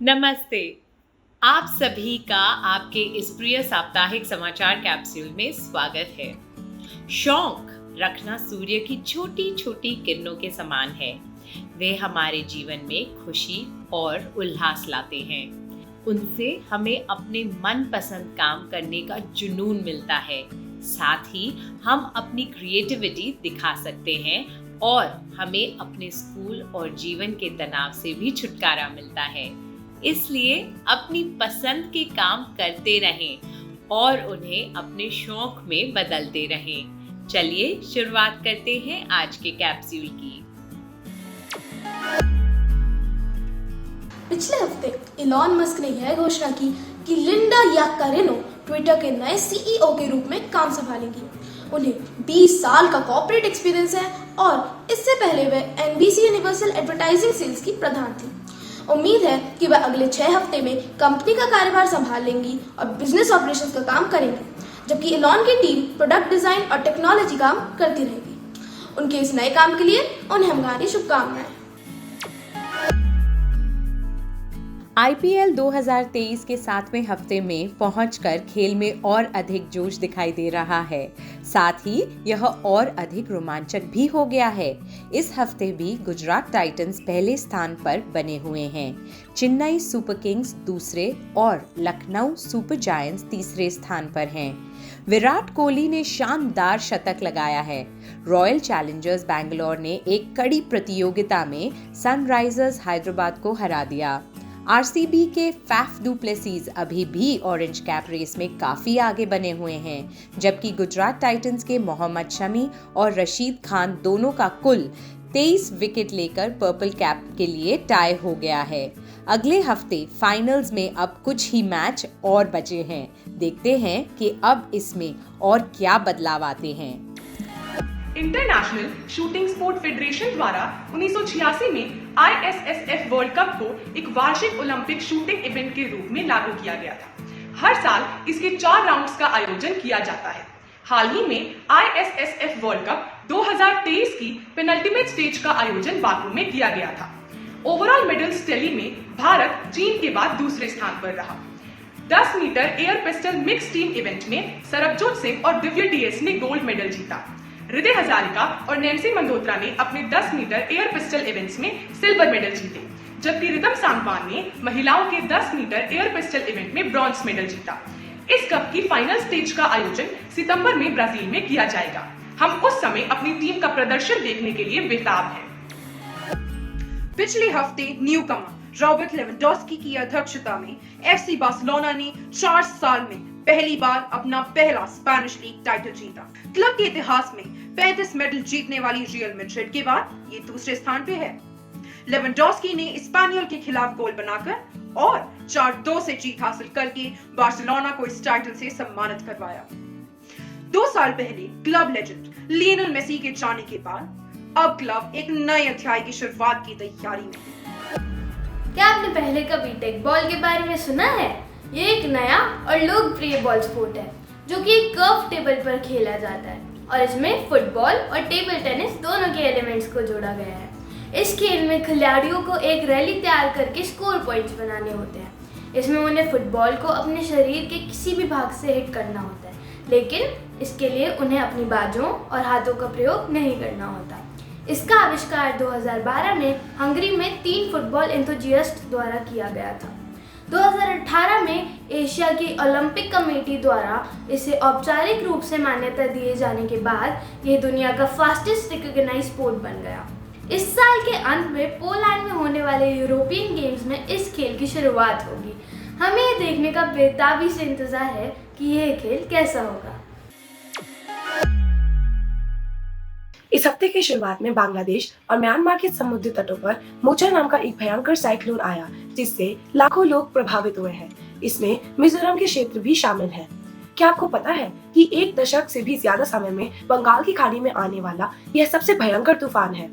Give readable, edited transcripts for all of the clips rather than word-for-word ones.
नमस्ते। आप सभी का आपके इस प्रिय साप्ताहिक समाचार कैप्सूल में स्वागत है। शौक रखना सूर्य की छोटी छोटी किरणों के समान है। वे हमारे जीवन में खुशी और उल्लास लाते हैं। उनसे हमें अपने मनपसंद काम करने का जुनून मिलता है। साथ ही हम अपनी क्रिएटिविटी दिखा सकते हैं और हमें अपने स्कूल और जीवन के तनाव से भी छुटकारा मिलता है। इसलिए अपनी पसंद के काम करते रहें और उन्हें अपने शौक में बदलते रहें। चलिए शुरुआत करते हैं आज के कैप्सूल की। पिछले हफ्ते इलॉन मस्क ने यह घोषणा की कि लिंडा याकारिनो ट्विटर के नए सीईओ के रूप में काम संभालेंगी। उन्हें 20 साल का कॉर्पोरेट एक्सपीरियंस है और इससे पहले वे एनबीसी यूनिवर्सल एडवर्टाइजिंग सेल्स की प्रधान थी। उम्मीद है कि वह अगले 6 हफ्ते में कंपनी का कार्यभार संभाल लेंगी और बिजनेस ऑपरेशंस का काम करेंगी, जबकि इलॉन की टीम प्रोडक्ट डिजाइन और टेक्नोलॉजी काम करती रहेगी। उनके इस नए काम के लिए उन्हें हमारी शुभकामनाएं। आईपीएल 2023 के 7वें हफ्ते में पहुंचकर खेल में और अधिक जोश दिखाई दे रहा है। साथ ही यह और अधिक रोमांचक भी हो गया है। इस हफ्ते भी गुजरात टाइटंस पहले स्थान पर बने हुए हैं। चेन्नई सुपर किंग्स दूसरे और लखनऊ सुपर जायंट्स तीसरे स्थान पर हैं। विराट कोहली ने शानदार शतक लगाया है। रॉयल चैलेंजर्स बैंगलोर ने एक कड़ी प्रतियोगिता में सनराइजर्स हैदराबाद को हरा दिया। आरसीबी के फैफ डू प्लेसीज अभी भी ऑरेंज कैप रेस में काफी आगे बने हुए हैं, जबकि गुजरात टाइटंस के मोहम्मद शमी और रशीद खान दोनों का कुल 23 विकेट लेकर पर्पल कैप के लिए टाई हो गया है। अगले हफ्ते फाइनल्स में अब कुछ ही मैच और बचे हैं। देखते हैं कि अब इसमें और क्या बदलाव आते हैं। इंटरनेशनल शूटिंग स्पोर्ट फेडरेशन द्वारा 1986 में आईएसएसएफ वर्ल्ड कप को एक वार्षिक ओलंपिक शूटिंग इवेंट के रूप में लागू किया गया था। हर साल इसके 4 राउंड्स का आयोजन किया जाता है। हाल ही में आईएसएसएफ वर्ल्ड कप 2023 की पेनल्टीमेट स्टेज का आयोजन बाकू में किया गया था। ओवरऑल मेडल्स टैली में भारत चीन के बाद दूसरे स्थान पर रहा। 10 metre air pistol mix team event में सरबजोत सिंह और दिव्य टीएस ने गोल्ड मेडल जीता। हृदय हजारिका और नैन्सी मंडोत्रा ने अपने 10 मीटर एयर पिस्टल इवेंट्स में सिल्वर मेडल जीते, जबकि रितम सांगवान ने महिलाओं के 10 मीटर एयर पिस्टल इवेंट में ब्रॉन्ज मेडल जीता। इस कप की फाइनल स्टेज का आयोजन सितंबर में ब्राजील में किया जाएगा। हम उस समय अपनी टीम का प्रदर्शन देखने के लिए बेताब हैं। पिछले हफ्ते न्यूकमर रॉबर्ट लेवेंडोस्की की अध्यक्षता में एफसी बार्सिलोना ने 4 साल में पहली बार अपना पहला स्पेनिश लीग टाइटल जीता। क्लब के इतिहास में 35 मेडल जीतने वाली रियल मैड्रिड के बाद ये दूसरे स्थान पे है। लेवेंडोस्की ने स्पेनियल के खिलाफ गोल बनाकर और 4-2 से जीत हासिल करके बार्सिलोना को इस टाइटल से सम्मानित करवाया। 2 साल पहले क्लब लेजेंड लियोनेल मेसी के जाने के बाद अब क्लब एक नए अध्याय की शुरुआत की तैयारी में है। क्या आपने पहले कभी टेक बॉल के बारे में सुना है? ये एक नया और लोकप्रिय बॉल स्पोर्ट है जो कि एक कर्व टेबल पर खेला जाता है और इसमें फुटबॉल और टेबल टेनिस दोनों के एलिमेंट्स को जोड़ा गया है। इस खेल में खिलाड़ियों को एक रैली तैयार करके स्कोर पॉइंट्स बनाने होते हैं। इसमें उन्हें फुटबॉल को अपने शरीर के किसी भी भाग से हिट करना होता है, लेकिन इसके लिए उन्हें अपनी बाजुओं और हाथों का प्रयोग नहीं करना होता। इसका आविष्कार 2012 में हंगरी में 3 फुटबॉल एंथुजियास्ट द्वारा किया गया था। 2018 में एशिया की ओलंपिक कमेटी द्वारा इसे औपचारिक रूप से मान्यता दिए जाने के बाद यह दुनिया का फास्टेस्ट रिकॉग्नाइज्ड स्पोर्ट बन गया। इस साल के अंत में पोलैंड में होने वाले यूरोपियन गेम्स में इस खेल की शुरुआत होगी। हमें ये देखने का बेताबी से इंतजार है कि यह खेल कैसा होगा। इस हफ्ते की शुरुआत में बांग्लादेश और म्यांमार के समुद्री तटों पर मोचा नाम का एक भयंकर साइक्लोन आया, जिससे लाखों लोग प्रभावित हुए हैं। इसमें मिजोरम के क्षेत्र भी शामिल है। क्या आपको पता है कि 1 दशक से भी ज्यादा समय में बंगाल की खाड़ी में आने वाला यह सबसे भयंकर तूफान है।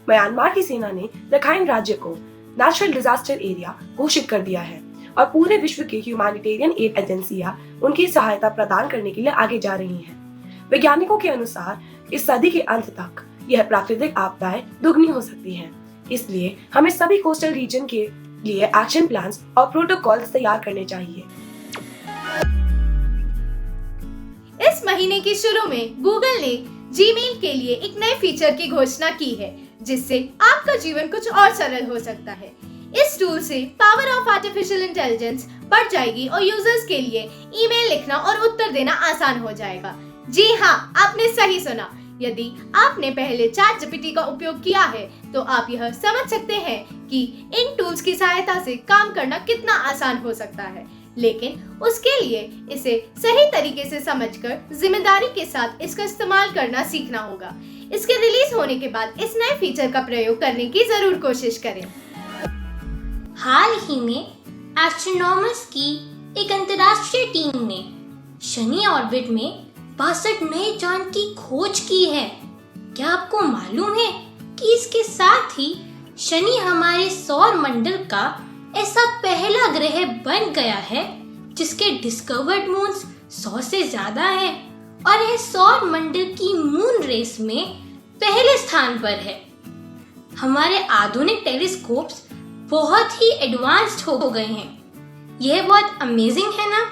म्यांमार की सेना ने रखाइन राज्य को नेचुरल डिजास्टर एरिया घोषित कर दिया है और पूरे विश्व की ह्यूमैनिटेरियन एड एजेंसियां उनकी सहायता प्रदान करने के लिए आगे जा रही हैं। वैज्ञानिकों के अनुसार इस सदी के अंत तक यह प्राकृतिक आपदाएं दुगनी हो सकती हैं। इसलिए हमें सभी कोस्टल रीजन के लिए एक्शन प्लान्स और प्रोटोकॉल्स तैयार करने चाहिए। इस महीने के शुरू में गूगल ने जीमेल के लिए एक नए फीचर की घोषणा की है, जिससे आपका जीवन कुछ और सरल हो सकता है। इस टूल से पावर ऑफ आर्टिफिशियल इंटेलिजेंस बढ़ जाएगी और यूजर्स के लिए ईमेल लिखना और उत्तर देना आसान हो जाएगा। जी हाँ, आपने सही सुना। यदि आपने पहले चैट जीपीटी का उपयोग किया है तो आप यह समझ सकते हैं कि इन टूल्स की सहायता से काम करना कितना आसान हो सकता है, लेकिन उसके लिए इसे सही तरीके से समझकर जिम्मेदारी के साथ इसका इस्तेमाल करना सीखना होगा। इसके रिलीज होने के बाद इस नए फीचर का प्रयोग करने की जरूर कोशिश करें। हाल ही में एस्ट्रोनॉमर्स की एक अंतर्राष्ट्रीय टीम ने शनि ऑर्बिट में 62 नए चांद की खोज की है। क्या आपको मालूम है कि इसके साथ ही शनि हमारे सौर मंडल का ऐसा पहला ग्रह बन गया है जिसके डिस्कवर्ड मून्स 100 से ज्यादा है और यह सौर मंडल की मून रेस में पहले स्थान पर है। हमारे आधुनिक टेलीस्कोप्स बहुत ही एडवांस्ड हो गए हैं। यह बहुत अमेजिंग है ना?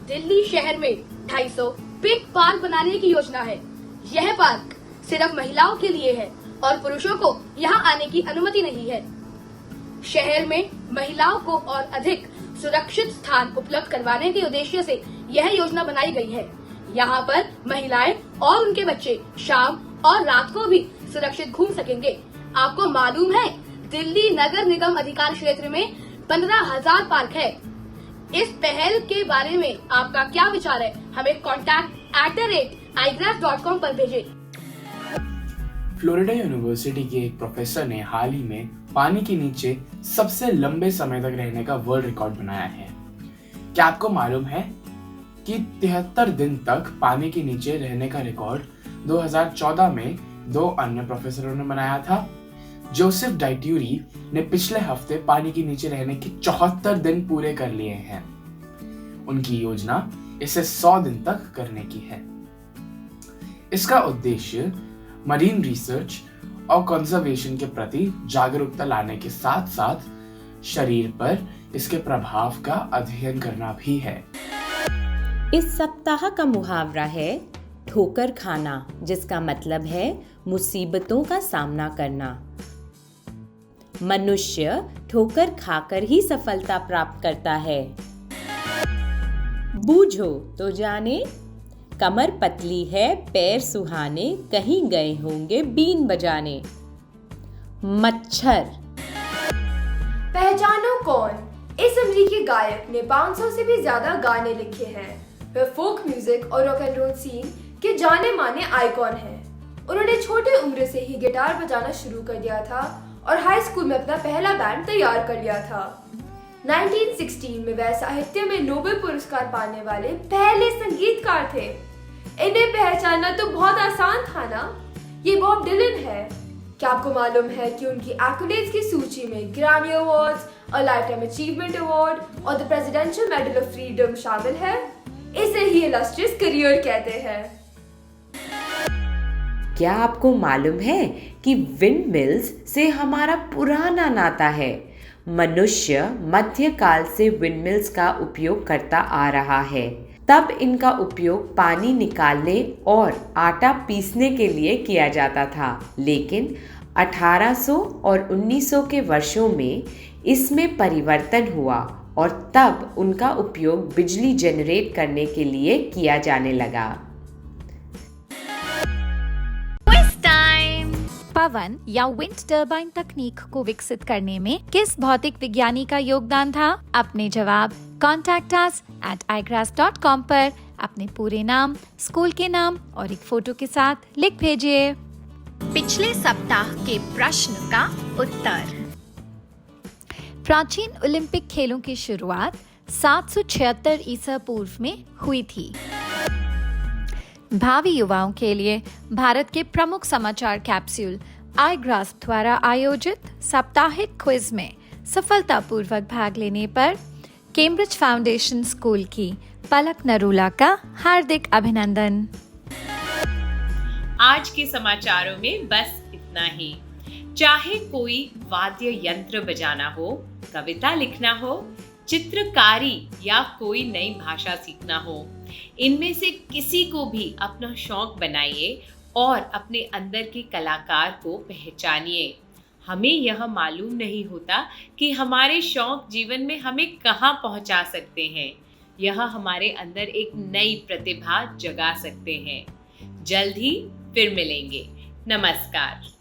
दिल्ली शहर में 250 बिग पार्क बनाने की योजना है। यह पार्क सिर्फ महिलाओं के लिए है और पुरुषों को यहाँ आने की अनुमति नहीं है। शहर में महिलाओं को और अधिक सुरक्षित स्थान उपलब्ध करवाने के उद्देश्य से यह योजना बनाई गई है। यहाँ पर महिलाएं और उनके बच्चे शाम और रात को भी सुरक्षित घूम सकेंगे। आपको मालूम है, दिल्ली नगर निगम अधिकार क्षेत्र में 15,000 पार्क है। इस पहल के बारे में आपका क्या विचार है? हमें contact@igrass.com पर भेजें। फ्लोरिडा यूनिवर्सिटी के एक प्रोफेसर ने हाल ही में पानी के नीचे सबसे लंबे समय तक रहने का वर्ल्ड रिकॉर्ड बनाया है। क्या आपको मालूम है कि 73 दिन तक पानी के नीचे रहने का रिकॉर्ड 2014 में 2 अन्य प्रोफेसरों ने बनाया था। जोसेफ डाइट्यूरी ने पिछले हफ्ते पानी के नीचे रहने के 74 दिन पूरे कर लिए हैं। उनकी योजना इसे 100 दिन तक करने की है। इसका उद्देश्य मरीन रिसर्च और कंजर्वेशन के प्रति जागरूकता लाने के साथ साथ शरीर पर इसके प्रभाव का अध्ययन करना भी है। इस सप्ताह का मुहावरा है ठोकर खाना, जिसका मतलब है मुसीबतों का सामना करना। मनुष्य ठोकर खाकर ही सफलता प्राप्त करता है। बूझो तो जाने, कमर पतली है पैर सुहाने, कहीं गए होंगे बीन बजाने। मच्छर। पहचानो कौन? इस अमेरिकी गायक ने 500 से भी ज्यादा गाने लिखे हैं। वह फोक म्यूजिक और रॉक एंड रोल सीन के जाने माने आइकॉन हैं। उन्होंने छोटे उम्र से ही गिटार बजाना शुरू कर दिया था और हाई स्कूल में अपना पहला बैंड तैयार कर लिया था। 1916 में वह साहित्य में नोबेल पुरस्कार पाने वाले पहले संगीतकार थे। इन्हें पहचानना तो बहुत आसान था ना? ये बॉब डिलन है। क्या आपको मालूम है कि उनकी एक्colades की सूची में ग्रैमी अवार्ड्स और लाइफटाइम अचीवमेंट अवार्ड और the presidential medal of freedom शामिल है? इसे ही इलस्ट्रियस करियर कहते हैं। क्या आपको मालूम है कि विंड मिल्स से हमारा पुराना नाता है? मनुष्य मध्यकाल से विंड मिल्स का उपयोग करता आ रहा है। तब इनका उपयोग पानी निकालने और आटा पीसने के लिए किया जाता था, लेकिन 1800 और 1900 के वर्षों में इसमें परिवर्तन हुआ और तब उनका उपयोग बिजली जनरेट करने के लिए किया जाने लगा। पवन या विंड टर्बाइन तकनीक को विकसित करने में किस भौतिक विज्ञानी का योगदान था? अपने जवाब contact us @igrass.com पर अपने पूरे नाम, स्कूल के नाम और एक फोटो के साथ लिख भेजिए। पिछले सप्ताह के प्रश्न का उत्तर। प्राचीन ओलंपिक खेलों की शुरुआत 776 ईसा पूर्व में हुई थी। भावी युवाओं के लिए भारत के प्रमुख समाचार कैप्सूल iGrass द्वारा आयोजित साप्ताहिक क्विज में सफलतापूर्वक भाग लेने पर कैम्ब्रिज फाउंडेशन स्कूल की पलक नरूला का हार्दिक अभिनंदन। आज के समाचारों में बस इतना ही। चाहे कोई वाद्य यंत्र बजाना हो, कविता लिखना हो, चित्रकारी या कोई नई भाषा सीखना हो, इनमें से किसी को भी अपना शौक बनाइए और अपने अंदर के कलाकार को पहचानिए। हमें यह मालूम नहीं होता कि हमारे शौक जीवन में हमें कहाँ पहुँचा सकते हैं। यह हमारे अंदर एक नई प्रतिभा जगा सकते हैं। जल्द ही फिर मिलेंगे। नमस्कार।